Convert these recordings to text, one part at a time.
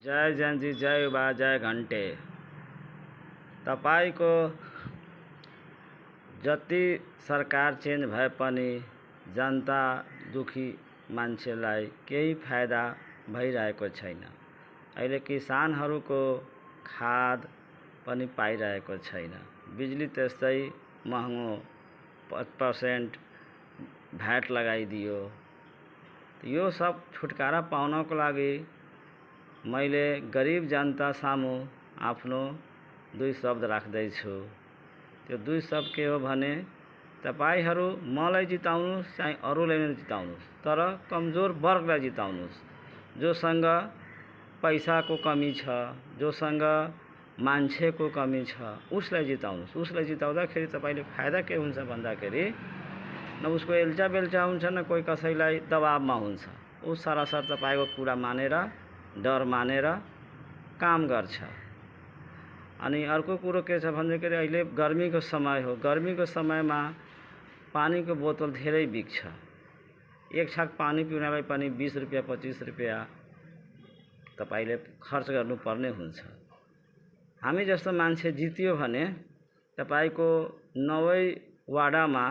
जय जयन्ती जय युवा जय घंटे। तपाईको जति सरकार चेन्ज भए पनि जनता दुखी मान्छेलाई केही फाइदा भइरहेको छैन। अहिले किसानहरूको खाद पनि पाइरहेको छैन। बिजुली त्यस्तै महँगो 5% भ्याट लगाइदियो। यो सब छुटकारा पाउनको लागि मैले गरीब जनता सामु आफ्नो दुई शब्द राख्दैछु। त्यो दुई शब्द के हो भने तपाईहरु मलाई जिताउनुस् चाहे अरूलाई जिताउनुस्, तर कमजोर वर्गलाई जिताउनुस्। जोसँग पैसाको कमी छ, जोसँग मान्छेको कमी छ, उसलाई जिताउनुस्। उसलाई जिताउँदाखेरि तपाईले फाइदा के हुन्छ भन्दाखेरि न उसको एल्चा बेल्चा हुन्छ, न कोही कसैलाई दबावमा हुन्छ। उ सरासर तपाईको कुरा मानेर डर मानेर काम गर्छ। अनि अर्को कुरो के छ भन्दाखेरि अहिले गर्मीको समय हो। गर्मीको समयमा पानीको बोतल धेरै बिग्छ। एक छाक पानी पिउनलाई पनि 20 रुपैयाँ 25 रुपैयाँ तपाईले खर्च गर्नुपर्ने हुन्छ। हामी जस्तो मान्छे जित्यो भने तपाईको 90 वाडामा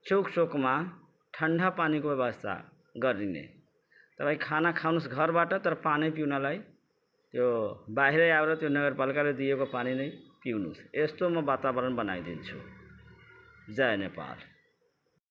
चौक चौकमा ठण्डा पानीको व्यवस्था गरिने। तपाई खाना खानुस् घरबाट, तर पानी पिउनलाई त्यो बाहिरै आएर त्यो नगरपालिकाले दिएको पानी नै पिउनुस्। यस्तो म वातावरण बनाइदिन्छु। जय नेपाल।